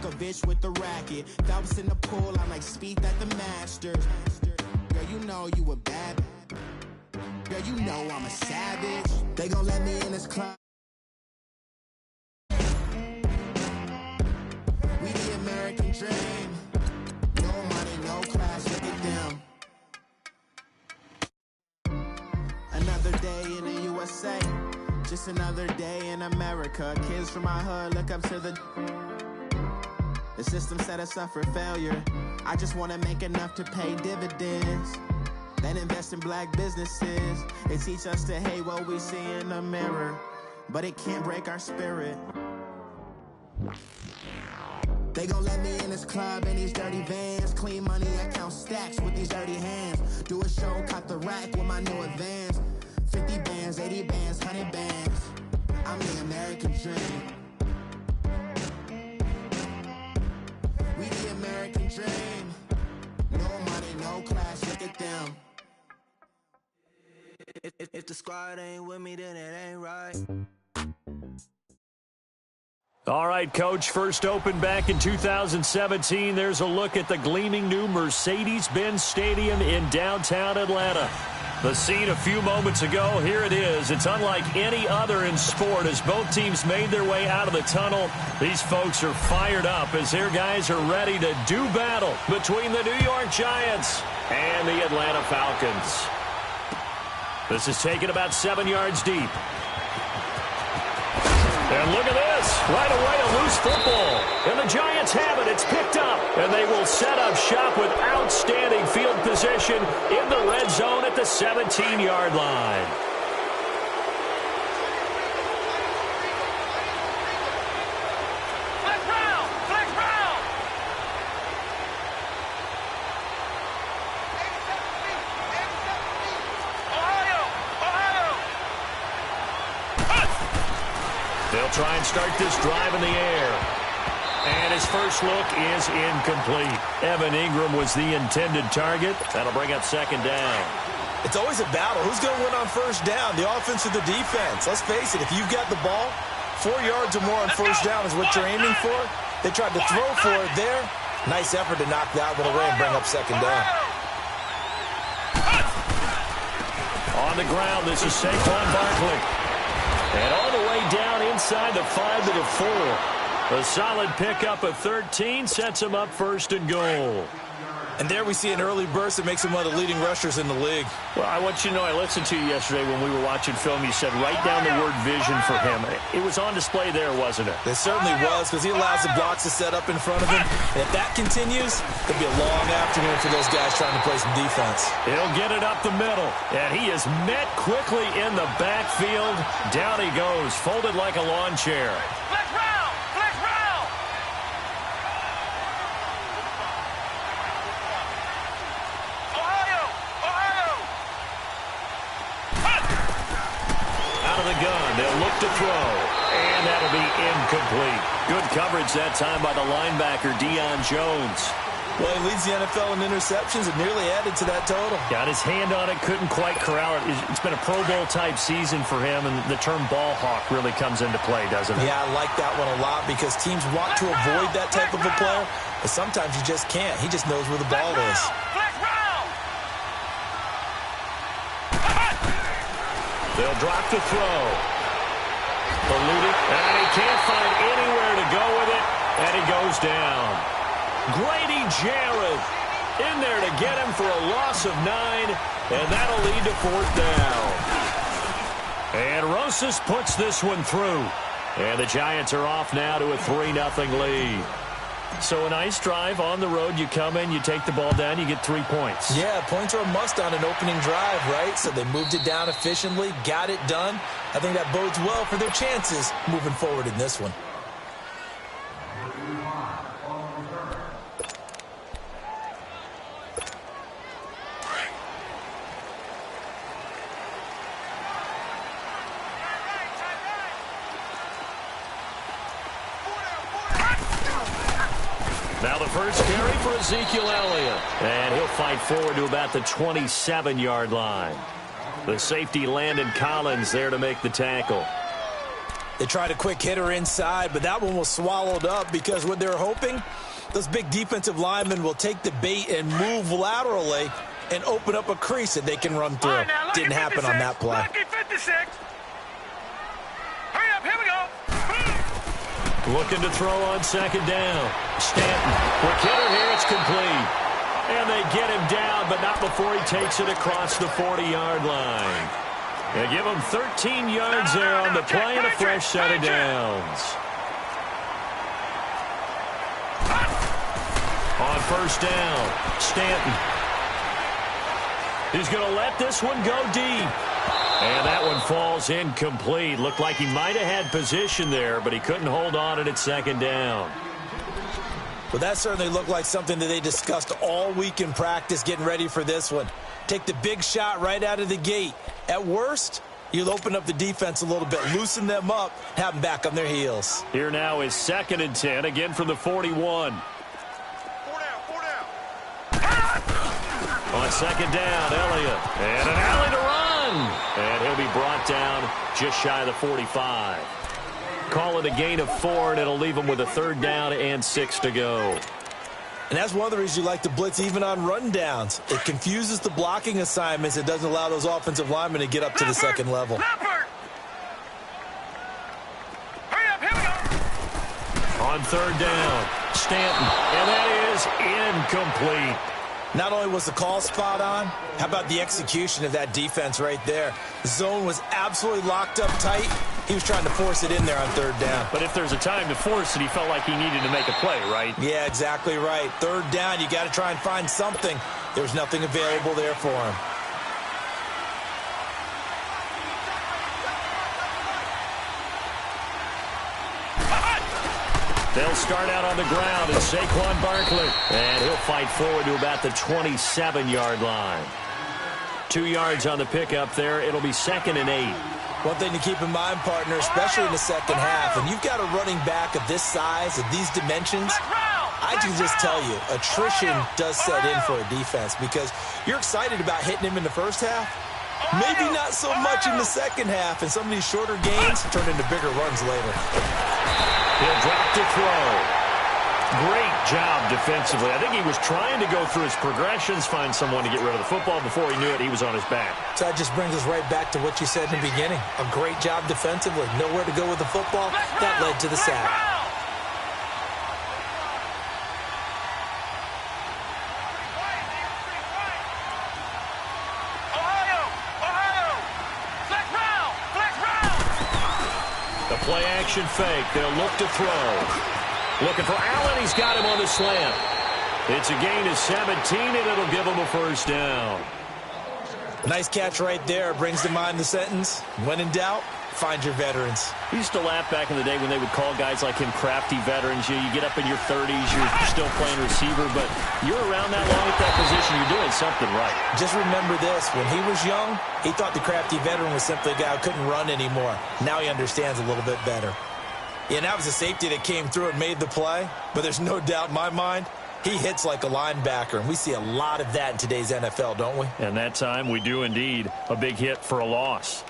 Djokovic with the racket. Phelps in the pool, I'm like Speed at the Masters. Girl, you know you a bad. Girl, you know I'm a savage. They gon' let me in this club. We the American dream. No money, no class, look at them. Another day in the USA. Just another day in America. Kids from my hood look up to the system set us up for failure. I just wanna make enough to pay dividends. Then invest in black businesses. They teach us to hate what we see in the mirror, but it can't break our spirit. They gon' let me in this club in these dirty vans. Clean money, I count stacks with these dirty hands. Do a show, cut the rack with my new advance. 50 bands, 80 bands, 100 bands. I'm the American dream. We the American dream. No money, no class, look at them. If the squad ain't with me, then it ain't right. All right, Coach, first opened back in 2017. There's a look at the gleaming new Mercedes-Benz Stadium in downtown Atlanta. The scene a few moments ago, here it is. It's unlike any other in sport as both teams made their way out of the tunnel. These folks are fired up as their guys are ready to do battle between the New York Giants and the Atlanta Falcons. This is taken about 7 yards deep. And look at this. Right away, a loose football. And the Giants have it. It's picked up. And they will set up shop with outstanding field position in the red zone at the 17-yard line. They'll try and start this drive in the air. And his first look is incomplete. Evan Ingram was the intended target. That'll bring up second down. It's always a battle. Who's going to win on first down, the offense or the defense? Let's face it, if you've got the ball, 4 yards or more on first down is what you're aiming for. They tried to throw for it there. Nice effort to knock that one away and bring up second down. On the ground, this is Saquon Barkley. And all the way down inside the 5 to the 4. A solid pickup of 13 sets him up first and goal. And there we see an early burst that makes him one of the leading rushers in the league. Well, I want you to know, I listened to you yesterday when we were watching film. You said write down the word vision for him. It was on display there, wasn't it? It certainly was, because he allows the blocks to set up in front of him. And if that continues, it'll be a long afternoon for those guys trying to play some defense. He'll get it up the middle. And he is met quickly in the backfield. Down he goes, folded like a lawn chair. They'll look to throw, and that'll be incomplete. Good coverage that time by the linebacker, Deion Jones. Well, he leads the NFL in interceptions and nearly added to that total. Got his hand on it, couldn't quite corral it. It's been a Pro Bowl-type season for him, and the term ball hawk really comes into play, doesn't it? Yeah, I like that one a lot because teams want to avoid that type of a player, but sometimes you just can't. He just knows where the ball is. They'll drop the throw. Eluding, and he can't find anywhere to go with it, and he goes down. Grady Jarrett in there to get him for a loss of 9, and that'll lead to fourth down. And Rosas puts this one through, and the Giants are off now to a 3-0 lead. So a nice drive on the road. You come in, you take the ball down, you get 3 points. Yeah, points are a must on an opening drive, right? So they moved it down efficiently, got it done. I think that bodes well for their chances moving forward in this one. Now the first carry for Ezekiel Elliott. And he'll fight forward to about the 27-yard line. The safety Landon Collins there to make the tackle. They tried a quick hitter inside, but that one was swallowed up because what they're hoping, those big defensive linemen will take the bait and move laterally and open up a crease that they can run through. Right, now, didn't happen on that play. Lucky 56. Hurry up, here we go. Looking to throw on second down. Stanton. Quick hitter here, it's complete. And they get him down, but not before he takes it across the 40-yard line. They give him 13 yards there on the play and a fresh set of downs. On first down, Stanton. He's going to let this one go deep. And that one falls incomplete. Looked like he might have had position there, but he couldn't hold on at second down. Well, that certainly looked like something that they discussed all week in practice getting ready for this one. Take the big shot right out of the gate. At worst, you'll open up the defense a little bit, loosen them up, have them back on their heels. Here now is 2nd and 10, again from the 41. On second down, Elliott. And an alley to run. And he'll be brought down just shy of the 45. Call it a gain of 4, and it'll leave him with a 3rd down and 6 to go. And that's one of the reasons you like to blitz even on rundowns. It confuses the blocking assignments. It doesn't allow those offensive linemen to get up to the second level. Hurry up, here we go. On 3rd down, Stanton. And that is incomplete. Not only was the call spot on, how about the execution of that defense right there? The zone was absolutely locked up tight. He was trying to force it in there on 3rd down. But if there's a time to force it, he felt like he needed to make a play, right? Yeah, exactly right. 3rd down, you got to try and find something. There was nothing available there for him. They'll start out on the ground and Saquon Barkley. And he'll fight forward to about the 27-yard line. 2 yards on the pickup there. It'll be 2nd and 8. One thing to keep in mind, partner, especially in the second half, and you've got a running back of this size, of these dimensions, I can just tell you, attrition does set in for a defense because you're excited about hitting him in the first half. Maybe not so much in the second half, and some of these shorter gains turn into bigger runs later. He'll drop to throw. Great job defensively. I think he was trying to go through his progressions, find someone to get rid of the football. Before he knew it, he was on his back. So that just brings us right back to what you said in the beginning. A great job defensively. Nowhere to go with the football. That led to the sack. The play action fake. They'll look to throw. Looking for Allen. He's got him on the slant. It's a gain of 17, and it'll give him a first down. Nice catch right there. Brings to mind the sentence, when in doubt, find your veterans. We used to laugh back in the day when they would call guys like him crafty veterans. You get up in your 30s, you're still playing receiver, but you're around that long at that position, you're doing something right. Just remember this. When he was young, he thought the crafty veteran was simply a guy who couldn't run anymore. Now he understands a little bit better. Yeah, and that was a safety that came through and made the play, but there's no doubt in my mind, he hits like a linebacker, and we see a lot of that in today's NFL, don't we? And that time we do indeed. A big hit for a loss.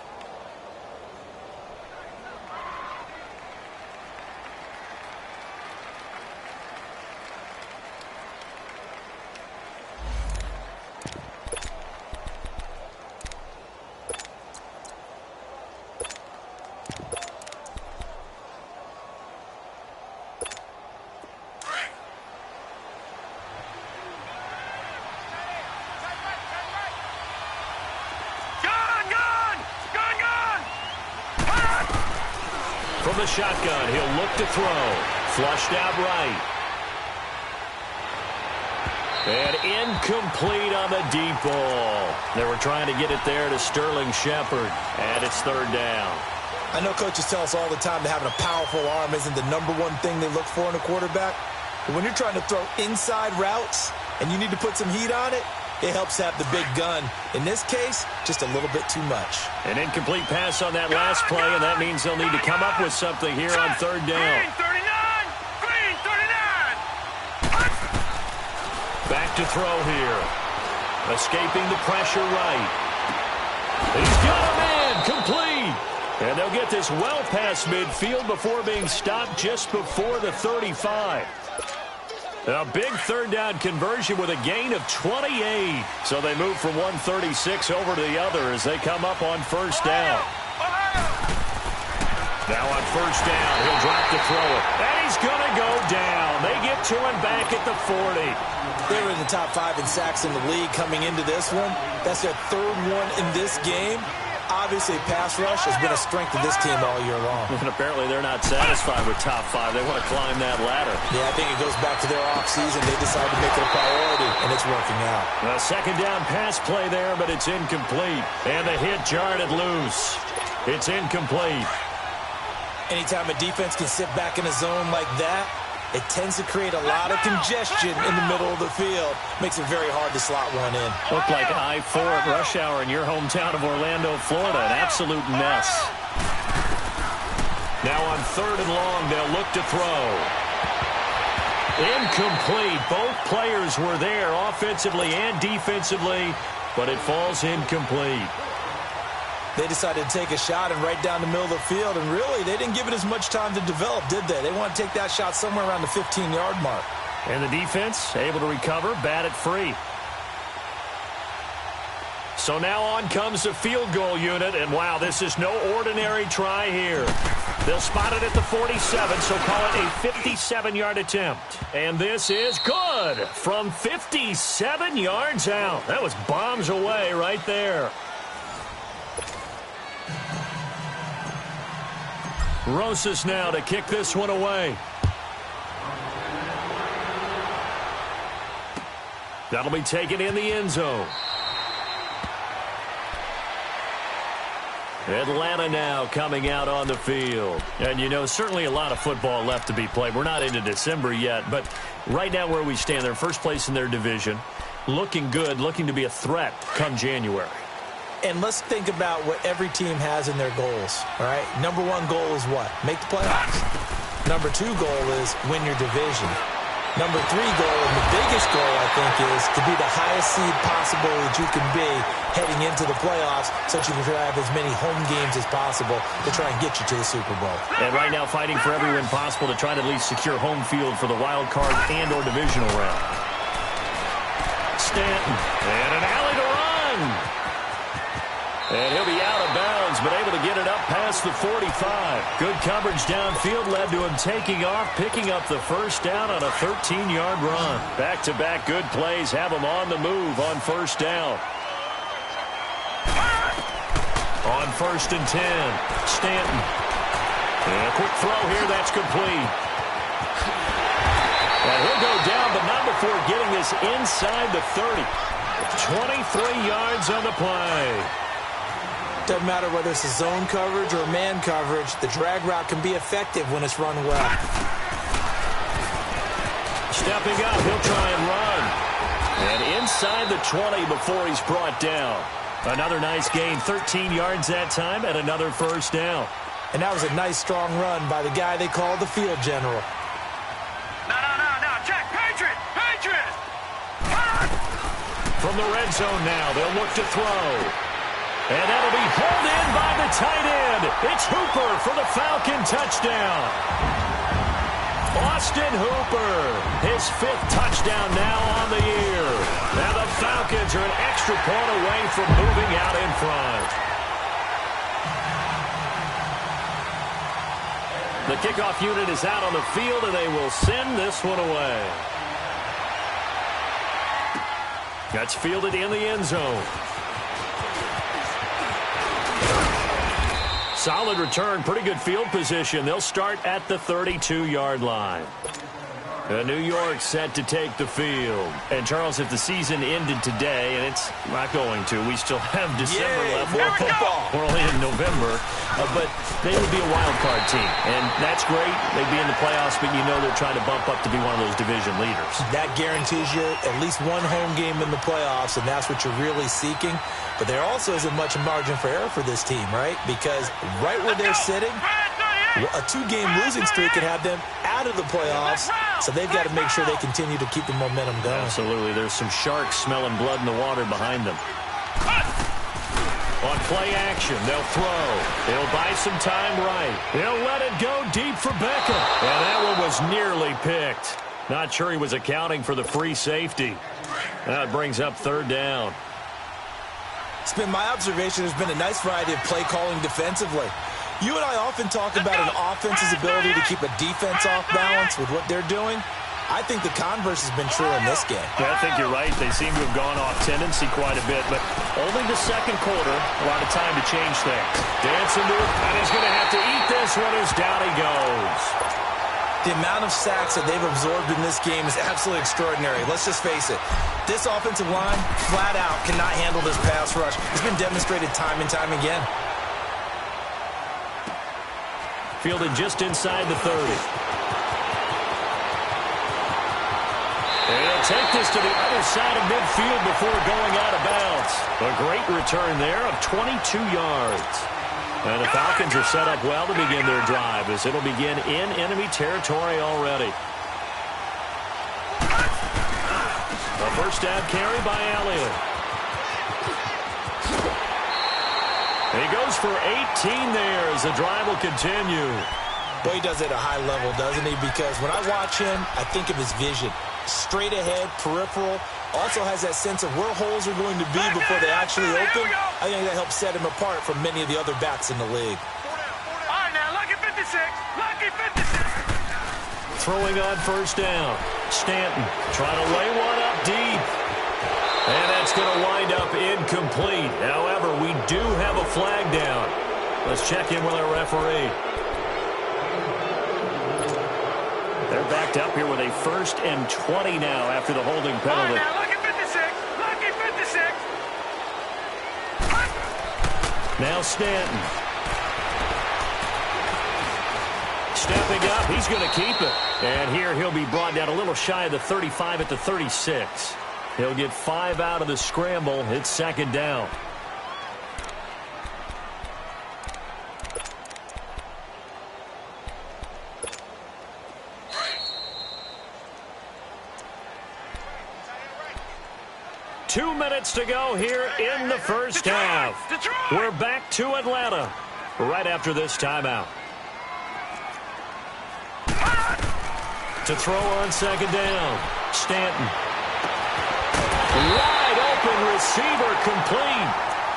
From the shotgun, he'll look to throw. Flushed out right. And incomplete on the deep ball. They were trying to get it there to Sterling Shepard. And it's 3rd down. I know coaches tell us all the time that having a powerful arm isn't the #1 thing they look for in a quarterback. But when you're trying to throw inside routes and you need to put some heat on it, it helps have the big gun. In this case, just a little bit too much. An incomplete pass on that last play, and that means they'll need to come up with something here on 3rd down. Green 39. Back to throw here. Escaping the pressure right. He's got a man. Complete. And they'll get this well past midfield before being stopped just before the 35. A big third down conversion with a gain of 28. So they move from 136 over to the other as they come up on first down. Now on first down, he'll drop to throw it. And he's going to go down. They get to him back at the 40. They were in the top 5 in sacks in the league coming into this one. That's their third one in this game. Obviously, pass rush has been a strength of this team all year long. And apparently they're not satisfied with top 5. They want to climb that ladder. Yeah, I think it goes back to their offseason. They decided to make it a priority, and it's working out. A second down pass play there, but it's incomplete. And the hit jarred it loose. It's incomplete. Anytime a defense can sit back in a zone like that, it tends to create a lot of congestion in the middle of the field. Makes it very hard to slot one in. Looked like I-4 at rush hour in your hometown of Orlando, Florida. An absolute mess. Now on third and long, they'll look to throw. Incomplete. Both players were there offensively and defensively, but it falls incomplete. They decided to take a shot and right down the middle of the field, and really, they didn't give it as much time to develop, did they? They want to take that shot somewhere around the 15-yard mark. And the defense able to recover, bat it free. So now on comes the field goal unit, and wow, this is no ordinary try here. They'll spot it at the 47, so call it a 57-yard attempt. And this is good from 57 yards out. That was bombs away right there. Rosas now to kick this one away. That'll be taken in the end zone. Atlanta now coming out on the field. And, you know, certainly a lot of football left to be played. We're not into December yet, but right now where we stand, they're first place in their division. Looking good, looking to be a threat come January. And let's think about what every team has in their goals, all right? Number 1 goal is what? Make the playoffs. Number 2 goal is win your division. Number 3 goal, and the biggest goal, I think, is to be the highest seed possible that you can be heading into the playoffs so that you can have as many home games as possible to try and get you to the Super Bowl. And right now fighting for every win possible to try to at least secure home field for the wild card and or divisional round. Stanton, and an alley to run. And he'll be out of bounds, but able to get it up past the 45. Good coverage downfield led to him taking off, picking up the first down on a 13-yard run. Back-to-back good plays have him on the move on first down. On first and 10, Stanton. And a quick throw here, that's complete. And he'll go down, but not before getting this inside the 30. 23 yards on the play. Doesn't matter whether it's a zone coverage or man coverage, the drag route can be effective when it's run well. Stepping up, he'll try and run. And inside the 20 before he's brought down. Another nice gain, 13 yards that time, and another first down. And that was a nice, strong run by the guy they call the field general. No, check, Patriot! From the red zone now, they'll look to throw. And that'll be pulled in by the tight end. It's Hooper for the Falcon touchdown. Austin Hooper, his 5th touchdown now on the year. Now the Falcons are an extra point away from moving out in front. The kickoff unit is out on the field, and they will send this one away. That's fielded in the end zone. Solid return, pretty good field position. They'll start at the 32-yard line. New York set to take the field. And, Charles, if the season ended today, and it's not going to, we still have December left. More football. We're only in November. But they would be a wild card team. And that's great. They'd be in the playoffs, but you know they're trying to bump up to be one of those division leaders. That guarantees you at least one home game in the playoffs, and that's what you're really seeking. But there also isn't much margin for error for this team, right? Because right where they're sitting, a 2-game losing streak could have them out of the playoffs, so they've got to make sure they continue to keep the momentum going. Absolutely. There's some sharks smelling blood in the water behind them. On play action, they'll throw. He'll buy some time right. He'll let it go deep for Beckham. And that one was nearly picked. Not sure he was accounting for the free safety. That brings up third down. It's been my observation there's been a nice variety of play calling defensively. You and I often talk about an offense's ability to keep a defense off balance with what they're doing. I think the converse has been true in this game. Yeah, I think you're right. They seem to have gone off tendency quite a bit, but only the second quarter, a lot of time to change things. Dancing to it, and he's going to have to eat this one as down he goes. The amount of sacks that they've absorbed in this game is absolutely extraordinary. Let's just face it. This offensive line, flat out, cannot handle this pass rush. It's been demonstrated time and time again. Fielded just inside the 30. And he'll take this to the other side of midfield before going out of bounds. A great return there of 22 yards. And the Falcons are set up well to begin their drive as it'll begin in enemy territory already. A first down carry by Elliott. He goes for 18 there as the drive will continue. Boy, he does it at a high level, doesn't he? Because when I watch him, I think of his vision. Straight ahead, peripheral. Also has that sense of where holes are going to be before they actually open. I think that helps set him apart from many of the other backs in the league. All right, now, lucky 56. Lucky 56. Throwing on first down. Stanton trying to lay one up deep. And that's going to wind up incomplete. However, we do have a flag down. Let's check in with our referee. They're backed up here with a 1st and 20 now after the holding penalty. Now, lucky 56. Lucky 56. Now Stanton. Stepping up, he's going to keep it. And here he'll be brought down a little shy of the 35 at the 36. He'll get 5 out of the scramble. It's second down. Two minutes to go here in the first half. We're back to Atlanta right after this timeout. To throw on second down, Stanton. Wide open receiver complete.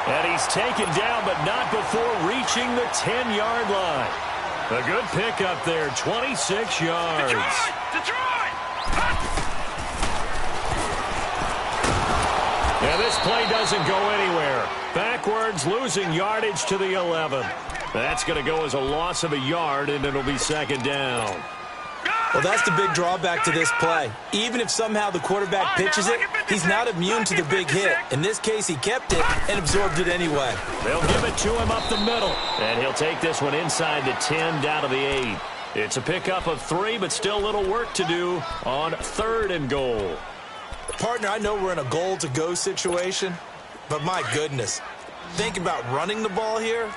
And he's taken down, but not before reaching the 10-yard line. A good pickup there, 26 yards. Detroit! Yeah, this play doesn't go anywhere. Backwards, losing yardage to the 11. That's going to go as a loss of a yard, and it'll be second down. Well, that's the big drawback to this play. Even if somehow the quarterback pitches it, he's not immune to the big hit. In this case, he kept it and absorbed it anyway. They'll give it to him up the middle. And he'll take this one inside the 10 down to the 8. It's a pickup of 3, but still a little work to do on 3rd and goal. Partner, I know we're in a goal-to-go situation, but my goodness. Think about running the ball here.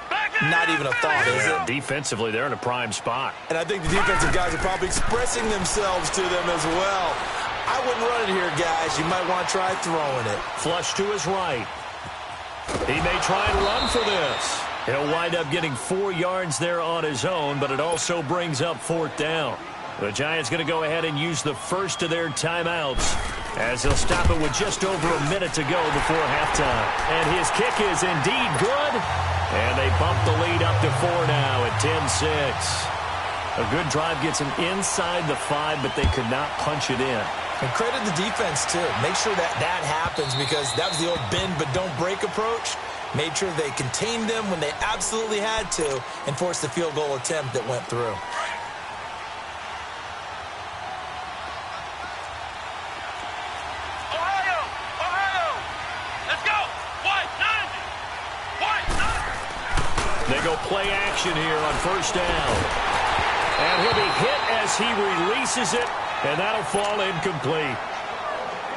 Not even a thought, is it? Defensively, they're in a prime spot. And I think the defensive guys are probably expressing themselves to them as well. I wouldn't run it here, guys. You might want to try throwing it. Flush to his right. He may try and run for this. He'll wind up getting 4 yards there on his own, but it also brings up 4th down. The Giants going to go ahead and use the first of their timeouts as they'll stop it with just over a minute to go before halftime. And his kick is indeed good. And they bump the lead up to 4 now at 10-6. A good drive gets them inside the 5, but they could not punch it in. And credit the defense, too. Make sure that happens because that was the old bend but don't break approach. Made sure they contained them when they absolutely had to and forced the field goal attempt that went through. They go play action here on first down. And he'll be hit as he releases it, and that'll fall incomplete.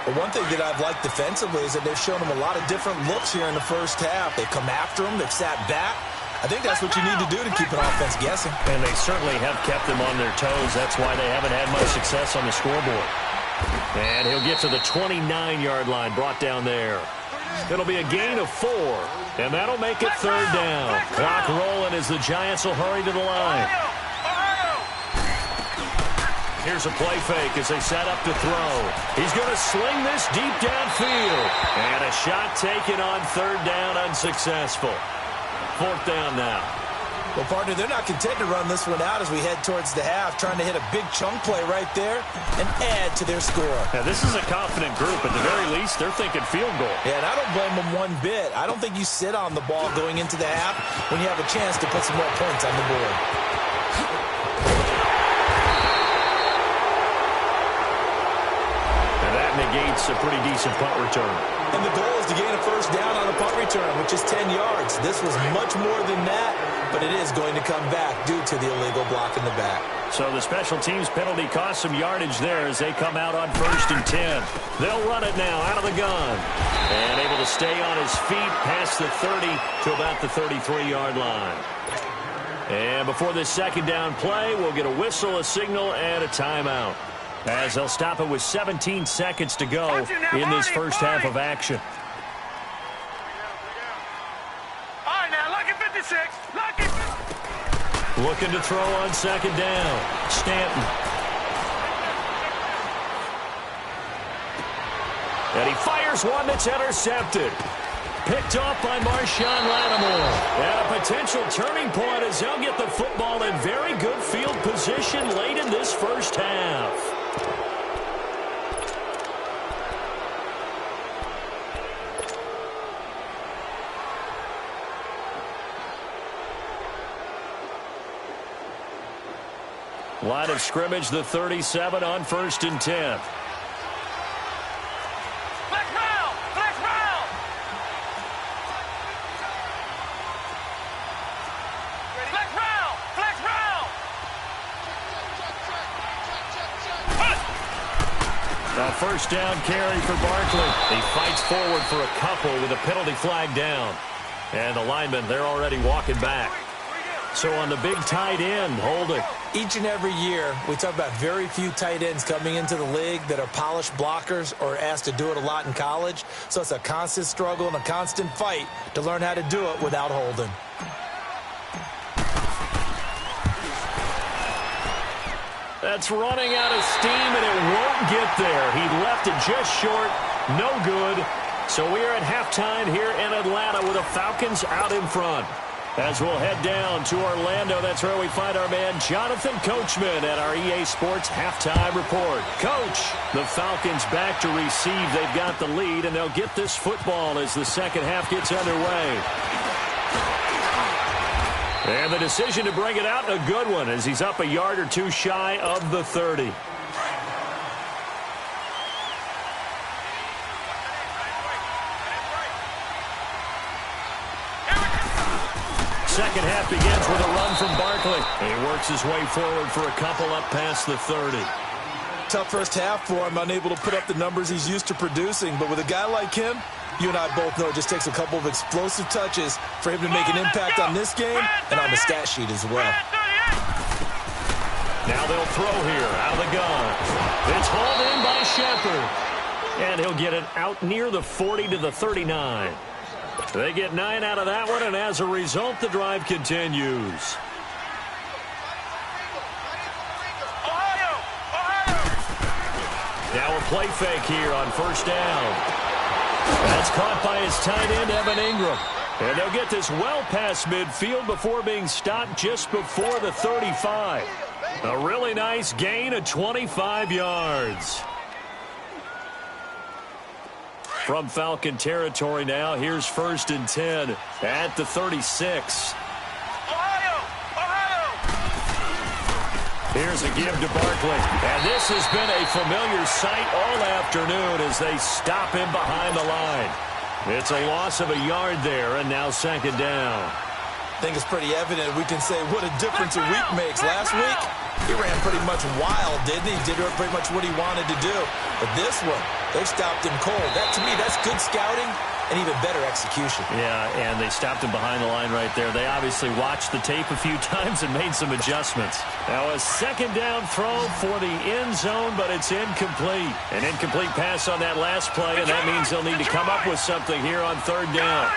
Well, one thing that I've liked defensively is that they've shown him a lot of different looks here in the first half. They come after him. They've sat back. I think that's what you need to do to keep an offense guessing. And they certainly have kept them on their toes. That's why they haven't had much success on the scoreboard. And he'll get to the 29-yard line, brought down there. It'll be a gain of 4, and that'll make it third down. Clock rolling as the Giants will hurry to the line. Here's a play fake as they set up to throw. He's going to sling this deep downfield. And a shot taken on third down, unsuccessful. Fourth down now. Well, partner, they're not content to run this one out as we head towards the half, trying to hit a big chunk play right there and add to their score. Now, this is a confident group. At the very least, they're thinking field goal. Yeah, and I don't blame them one bit. I don't think you sit on the ball going into the half when you have a chance to put some more points on the board. And that negates a pretty decent punt return. And the goal is to gain a first down on a punt return, which is 10 yards. This was much more than that, but it is going to come back due to the illegal block in the back. So the special teams penalty cost some yardage there as they come out on 1st and 10. They'll run it now out of the gun. And able to stay on his feet past the 30 to about the 33-yard line. And before this second down play, we'll get a whistle, a signal, and a timeout, as they'll stop it with 17 seconds to go in this first half of action. All right, now, lucky 56. Lucky 56. Looking to throw on second down. Stanton. And he fires one that's intercepted. Picked off by Marshawn Lattimore. And a potential turning point as they'll get the football in very good field position late in this first half. Line of scrimmage, the 37 on 1st and 10. Flex round! Flex round! Flex round! Flex round! A first down carry for Barkley. He fights forward for a couple with a penalty flag down. And the linemen, they're already walking back. So on the big tight end, holding. Each and every year, we talk about very few tight ends coming into the league that are polished blockers or asked to do it a lot in college. So it's a constant struggle and a constant fight to learn how to do it without holding. That's running out of steam, and it won't get there. He left it just short. No good. So we are at halftime here in Atlanta with the Falcons out in front. As we'll head down to Orlando, that's where we find our man Jonathan Coachman at our EA Sports Halftime Report. Coach, the Falcons back to receive. They've got the lead, and they'll get this football as the second half gets underway. And the decision to bring it out, a good one, as he's up a yard or two shy of the 30. Second half begins with a run from Barkley. He works his way forward for a couple up past the 30. Tough first half for him, unable to put up the numbers he's used to producing. But with a guy like him, you and I both know it just takes a couple of explosive touches for him to make an impact on this game and on the stat sheet as well. Now they'll throw here out of the gun. It's hauled in by Shepard. And he'll get it out near the 40 to the 39. They get 9 out of that one, and as a result, the drive continues. Now a play fake here on first down. That's caught by his tight end, Evan Ingram. And they'll get this well past midfield before being stopped just before the 35. A really nice gain of 25 yards. From Falcon territory now, here's 1st and 10 at the 36. Here's a give to Barkley. And this has been a familiar sight all afternoon as they stop him behind the line. It's a loss of a yard there, and now second down. I think it's pretty evident we can say what a difference a week makes. Last week, he ran pretty much wild, didn't he? He did pretty much what he wanted to do. But this one, they stopped him cold. That, to me, that's good scouting and even better execution. Yeah, and they stopped him behind the line right there. They obviously watched the tape a few times and made some adjustments. Now a second down throw for the end zone, but it's incomplete. An incomplete pass on that last play, and that means they'll need to come up with something here on third down.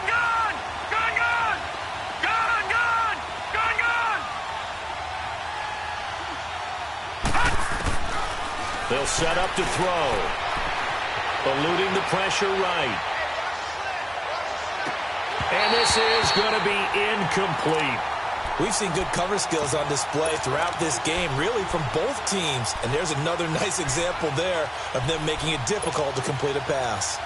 They'll set up to throw. Eluding the pressure right. And this is going to be incomplete. We've seen good cover skills on display throughout this game, really from both teams. And there's another nice example there of them making it difficult to complete a pass.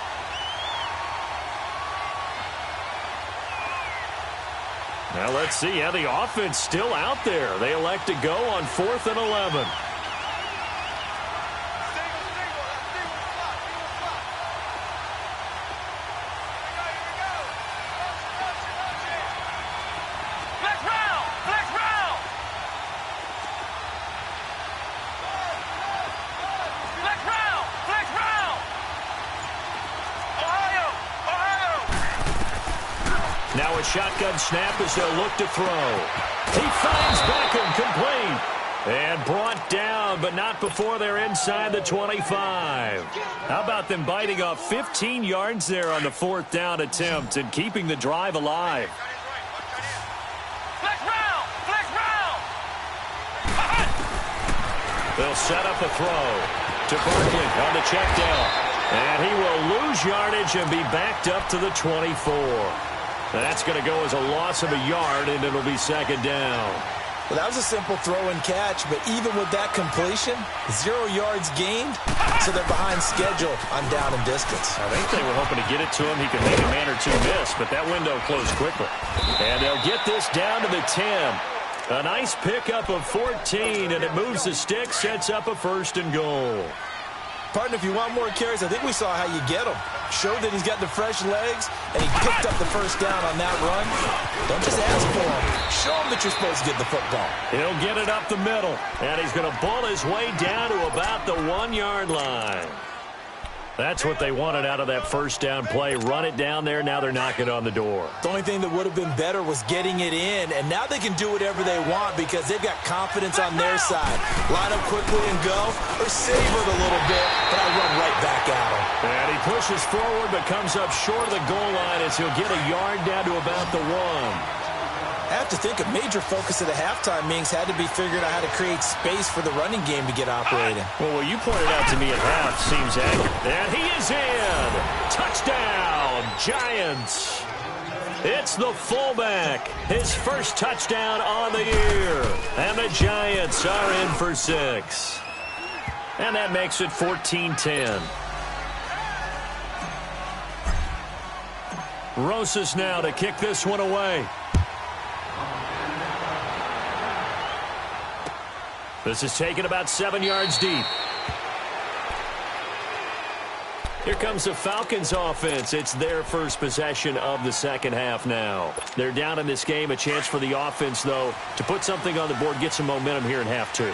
Now let's see how the offense still out there. They elect to go on 4th and 11. Now a shotgun snap as they'll look to throw. He finds Beckham, complete. And brought down, but not before they're inside the 25. How about them biting off 15 yards there on the 4th down attempt and keeping the drive alive? They'll set up a throw to Barkley on the check down. And he will lose yardage and be backed up to the 24. That's going to go as a loss of a yard, and it'll be second down. Well, that was a simple throw and catch, but even with that completion, 0 yards gained, so they're behind schedule on down and distance. I think they were hoping to get it to him. He could make a man or two miss, but that window closed quickly. And they'll get this down to the 10. A nice pickup of 14, and it moves the stick, sets up a 1st and goal. Partner, if you want more carries, I think we saw how you get them. Showed that he's got the fresh legs, and he picked up the 1st down on that run. Don't just ask for him. Show him that you're supposed to get the football. He'll get it up the middle, and he's going to bull his way down to about the 1-yard line. That's what they wanted out of that 1st down play. Run it down there. Now they're knocking on the door. The only thing that would have been better was getting it in, and now they can do whatever they want because they've got confidence on their side. Line up quickly and go, or save it a little bit, but I run right back at him. And he pushes forward but comes up short of the goal line as he'll get a yard down to about the 1. I have to think a major focus of the halftime meetings had to be figuring out how to create space for the running game to get operating. Well, what you pointed out to me at half seems accurate. And he is in. Touchdown, Giants. It's the fullback. His first touchdown on the year. And the Giants are in for 6. And that makes it 14-10. Rosas now to kick this one away. This is taken about 7 yards deep. Here comes the Falcons offense. It's their first possession of the second half now. They're down in this game. A chance for the offense, though, to put something on the board, get some momentum here in half 2.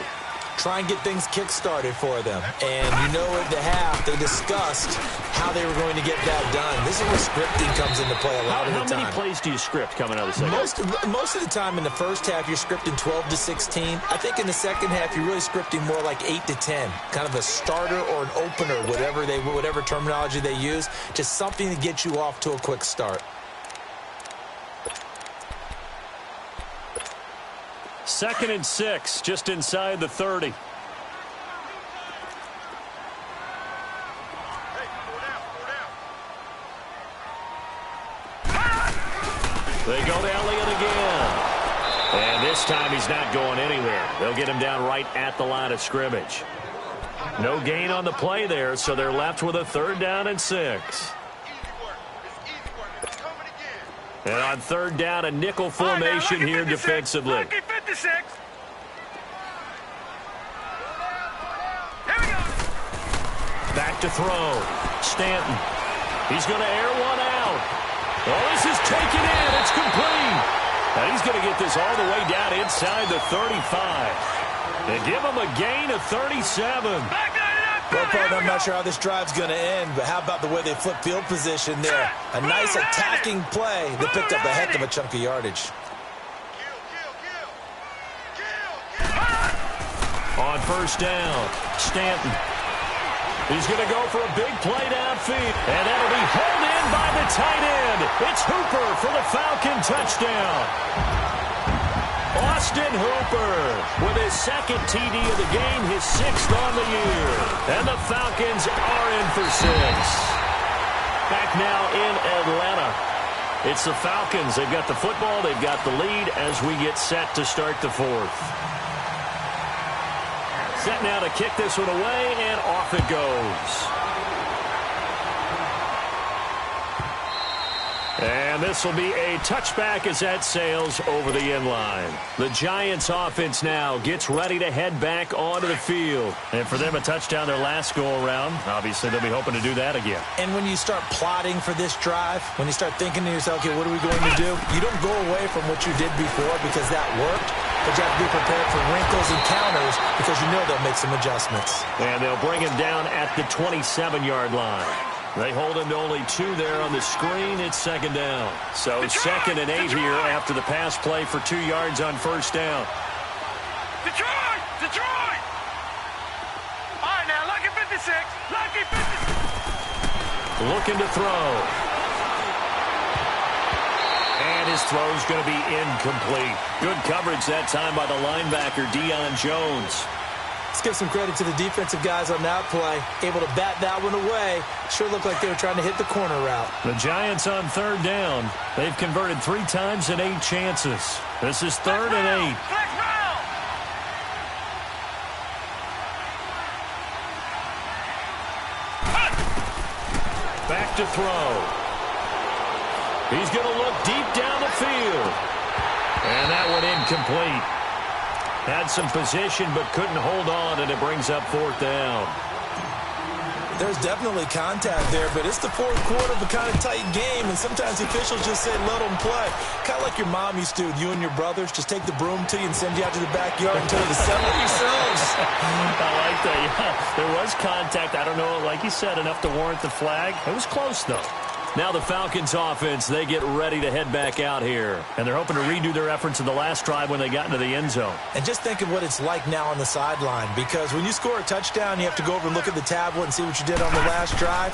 Try and get things kick-started for them. And you know at the half, they discussed how they were going to get that done. This is where scripting comes into play a lot of the time. How many plays do you script coming out of the second half? Most of the time in the first half, you're scripting 12 to 16. I think in the second half, you're really scripting more like 8 to 10. Kind of a starter or an opener, whatever terminology they use. Just something to get you off to a quick start. 2nd and 6, just inside the 30. They go to Elliott again. And this time he's not going anywhere. They'll get him down right at the line of scrimmage. No gain on the play there, so they're left with a 3rd down and 6. And on 3rd down, a nickel formation here defensively. Lucky 56. Here we go. Back to throw. Stanton. He's going to air one out. Oh, this is taken in. It's complete. And he's going to get this all the way down inside the 35. And give him a gain of 37. Back 99, Well, partner, I'm not sure how this drive's going to end, but how about the way they flip field position there? A nice attacking play that picked up a heck of a chunk of yardage. On first down, Stanton. He's going to go for a big play downfield, and that'll be hauled in by the tight end. It's Hooper for the Falcon touchdown. Austin Hooper with his second TD of the game, his 6th on the year. And the Falcons are in for 6. Back now in Atlanta. It's the Falcons. They've got the football. They've got the lead as we get set to start the 4th. Set now to kick this one away, and off it goes. And this will be a touchback as that sails over the end line. The Giants offense now gets ready to head back onto the field. And for them, a touchdown their last go-around. Obviously, they'll be hoping to do that again. And when you start plotting for this drive, when you start thinking to yourself, okay, what are we going to do? You don't go away from what you did before because that worked. But you have to be prepared for wrinkles and counters because you know they'll make some adjustments. And they'll bring him down at the 27-yard line. They hold him to only 2 there on the screen. It's 2nd down. So it's 2nd and 8 here after the pass play for 2 yards on first down. Detroit! Detroit! All right, now, lucky 56. Lucky 56. Looking to throw. And his throw's going to be incomplete. Good coverage that time by the linebacker, Deion Jones. Let's give some credit to the defensive guys on that play. Able to bat that one away. Sure looked like they were trying to hit the corner route. The Giants on 3rd down. They've converted 3 times in 8 chances. This is 3rd and 8. Back to throw. He's going to look deep down the field. And that one incomplete. Had some position but couldn't hold on, and it brings up 4th down. There's definitely contact there, but it's the 4th quarter of a kind of tight game, and sometimes the officials just say let them play. Kind of like your mom used to with you and your brothers. Just take the broom to you and send you out to the backyard and tell you to settle yourselves. I like that. Yeah, there was contact. I don't know, like you said, enough to warrant the flag. It was close, though. Now the Falcons offense, they get ready to head back out here. And they're hoping to redo their efforts in the last drive when they got into the end zone. And just think of what it's like now on the sideline, because when you score a touchdown, you have to go over and look at the tablet and see what you did on the last drive.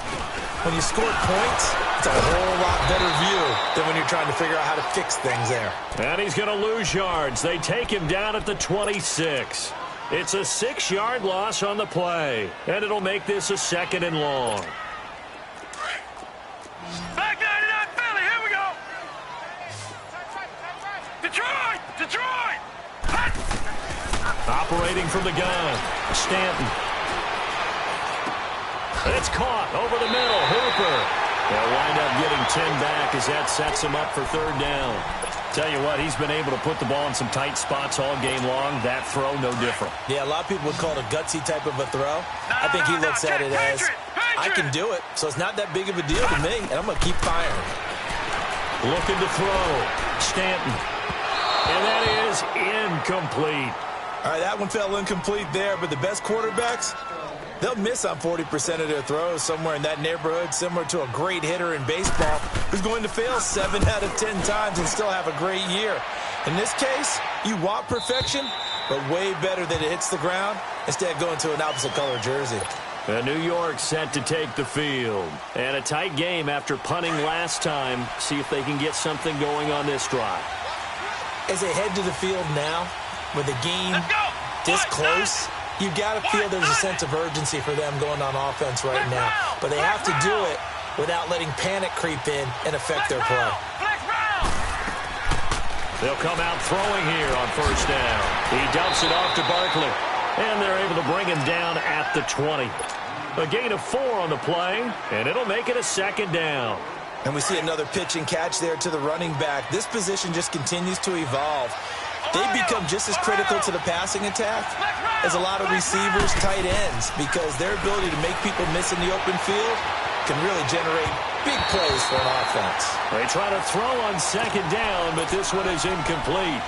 When you score points, it's a whole lot better view than when you're trying to figure out how to fix things there. And he's going to lose yards. They take him down at the 26. It's a 6-yard loss on the play. And it'll make this a 2nd and long. Back 99 Philly, here we go. Detroit! Detroit! Operating from the gun, Stanton. It's caught over the middle, Hooper. They'll wind up getting 10 back as that sets him up for 3rd down. Tell you what, he's been able to put the ball in some tight spots all game long. That throw, no different. Yeah, a lot of people would call it a gutsy type of a throw. I think he looks at it as, I can do it, so it's not that big of a deal to me, and I'm going to keep firing. Looking to throw, Stanton. And that is incomplete. All right, that one fell incomplete there, but the best quarterbacks, they'll miss on 40% of their throws, somewhere in that neighborhood, similar to a great hitter in baseball who's going to fail 7 out of 10 times and still have a great year. In this case, you want perfection, but way better that it hits the ground instead of going to an opposite color jersey. And New York set to take the field. And a tight game after punting last time. See if they can get something going on this drive. As they head to the field now, with the game this close, you've got to feel there's a sense of urgency for them going on offense right now. But they have to do it without letting panic creep in and affect their play. They'll come out throwing here on first down. He dumps it off to Barkley. And they're able to bring him down at the 20. A gain of 4 on the play, and it'll make it a 2nd down. And we see another pitch and catch there to the running back. This position just continues to evolve. They've become just as critical to the passing attack as a lot of receivers, tight ends, because their ability to make people miss in the open field can really generate big plays for an offense. They try to throw on 2nd down, but this one is incomplete.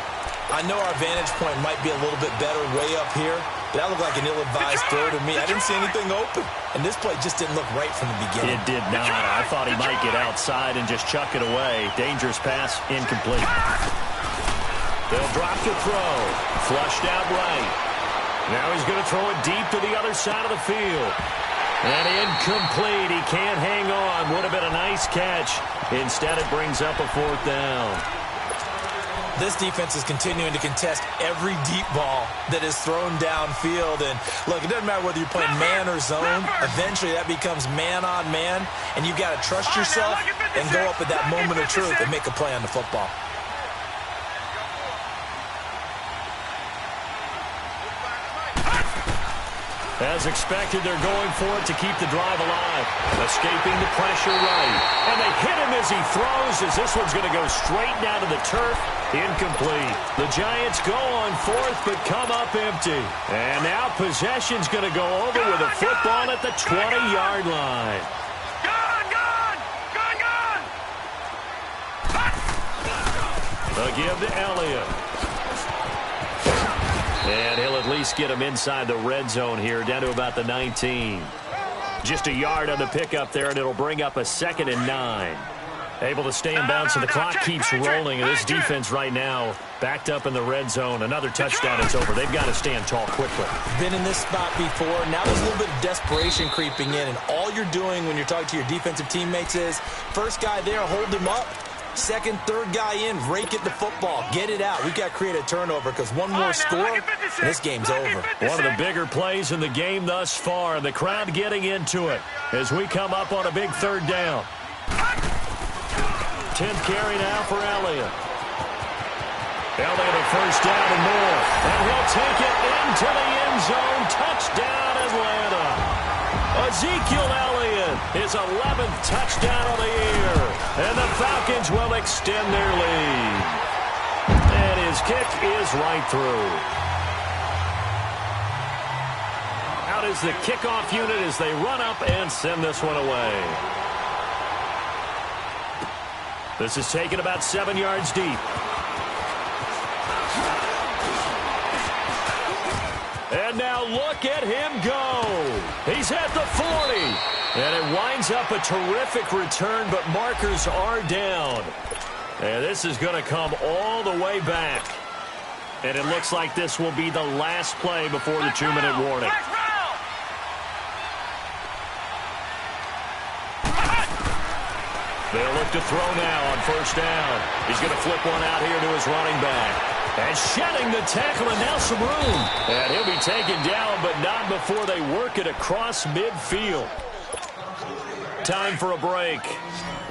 I know our vantage point might be a little bit better way up here, but that looked like an ill-advised throw to me. I didn't see anything open, and this play just didn't look right from the beginning. It did not. I thought he might get outside and just chuck it away. Dangerous pass, incomplete. They'll drop the throw. Flushed out right. Now he's going to throw it deep to the other side of the field. And incomplete. He can't hang on. Would have been a nice catch. Instead, it brings up a 4th down. This defense is continuing to contest every deep ball that is thrown downfield. And, look, it doesn't matter whether you're playing man or zone. Eventually, that becomes man on man. And you've got to trust yourself and go up at that moment of truth and make a play on the football. As expected, they're going for it to keep the drive alive. Escaping the pressure right. And they hit him as he throws, as this one's going to go straight down to the turf. Incomplete. The Giants go on 4th, but come up empty. And now possession's going to go over with a football at the 20-yard line. They'll give to Elliott. And he'll at least get him inside the red zone here, down to about the 19. Just a yard on the pickup there, and it'll bring up a 2nd and 9. Able to stay in bounds, and the clock keeps rolling. And this defense right now backed up in the red zone. Another touchdown, it's over. They've got to stand tall quickly. Been in this spot before. Now there's a little bit of desperation creeping in, and all you're doing when you're talking to your defensive teammates is, first guy there, hold him up. Second, third guy in, rake at the football. Get it out. We've got to create a turnover because one more score, and this game's over. One of the bigger plays in the game thus far. The crowd getting into it as we come up on a big 3rd down. 10th carry now for Elliott. Elliott a 1st down and more. And he'll take it into the end zone. Touchdown, Atlanta. Ezekiel Elliott, his 11th touchdown of the year. And the Falcons will extend their lead. And his kick is right through. Out is the kickoff unit as they run up and send this one away. This is taken about 7 yards deep. And now look at him go. He's at the 40. And it winds up a terrific return, but markers are down. And this is going to come all the way back. And it looks like this will be the last play before the 2-minute warning. They'll look to throw now on 1st down. He's going to flip one out here to his running back. And shedding the tackle, and now some room. And he'll be taken down, but not before they work it across midfield. Time for a break.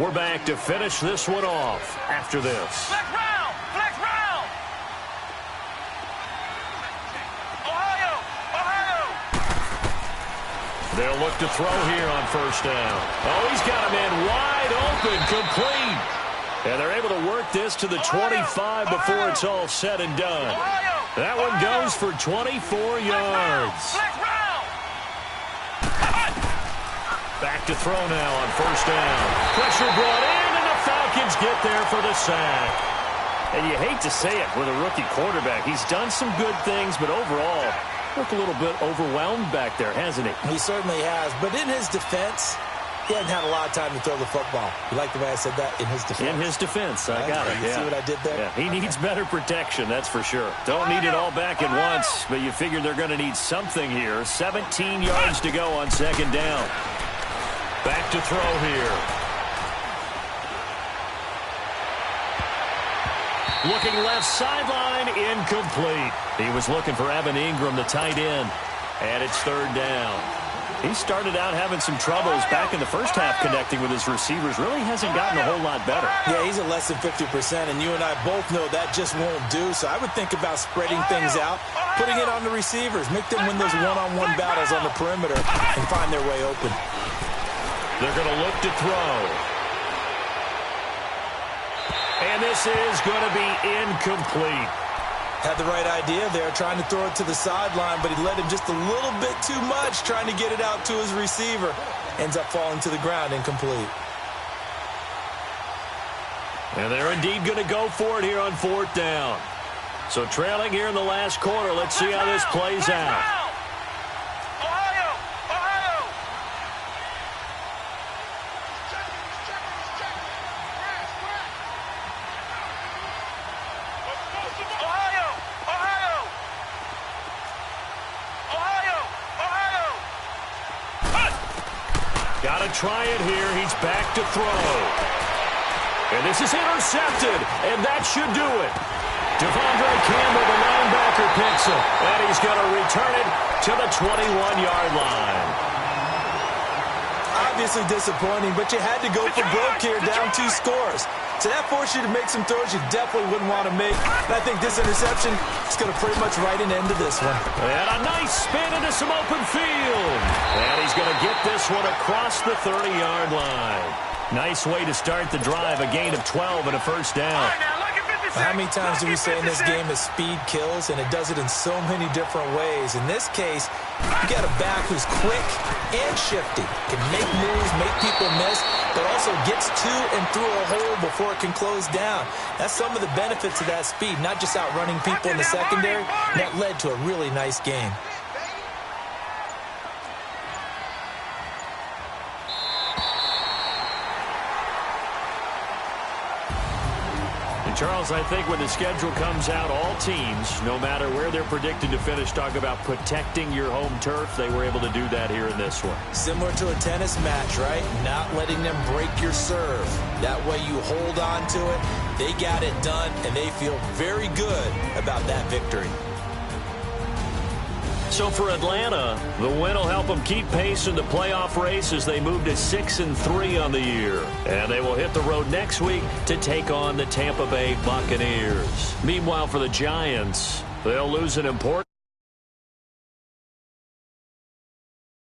We're back to finish this one off after this. Flex round! Flex round! Ohio! They'll look to throw here on 1st down. Oh, he's got a man wide open, complete. And they're able to work this to the 25 before it's all said and done. That one goes for 24 yards. Back to throw now on 1st down. Pressure brought in, and the Falcons get there for the sack. And you hate to say it with a rookie quarterback. He's done some good things, but overall, looked a little bit overwhelmed back there, hasn't he? He certainly has. But in his defense, he hasn't had a lot of time to throw the football. You like the way I said that? In his defense. In his defense. I got it. You see what I did there? Yeah, he needs better protection, that's for sure. Don't need it all back at once, but you figure they're going to need something here. 17 yards to go on 2nd down. Back to throw here. Looking left sideline, incomplete. He was looking for Evan Ingram, the tight end. And it's 3rd down. He started out having some troubles back in the first half connecting with his receivers. Really hasn't gotten a whole lot better. Yeah, he's at less than 50%, and you and I both know that just won't do. So I would think about spreading things out, putting it on the receivers, make them win those one-on-one battles on the perimeter and find their way open. They're going to look to throw. And this is going to be incomplete. Had the right idea there, trying to throw it to the sideline, but he let him just a little bit too much, trying to get it out to his receiver. Ends up falling to the ground, incomplete. And they're indeed going to go for it here on 4th down. So trailing here in the last quarter, let's see how this plays out. Got to try it here. He's back to throw. And this is intercepted, and that should do it. Devondre Campbell, the linebacker, picks it, and he's going to return it to the 21-yard line. Obviously disappointing, but you had to go for broke here, down 2 scores. So that forced you to make some throws you definitely wouldn't want to make. And I think this interception is going to pretty much write an end to this one. And a nice spin into some open field. And he's going to get this one across the 30-yard line. Nice way to start the drive, a gain of 12 and a first down. How many times do we say in this game that speed kills, and it does it in so many different ways? In this case, you got a back who's quick and shifty, can make moves, make people miss, but also gets to and through a hole before it can close down. That's some of the benefits of that speed, not just outrunning people in the secondary. And that led to a really nice game. Charles, I think when the schedule comes out, all teams, no matter where they're predicted to finish, talk about protecting your home turf. They were able to do that here in this one. Similar to a tennis match, right? Not letting them break your serve. That way you hold on to it. They got it done, and they feel very good about that victory. So for Atlanta, the win will help them keep pace in the playoff race as they move to 6-3 on the year. And they will hit the road next week to take on the Tampa Bay Buccaneers. Meanwhile, for the Giants, they'll lose an important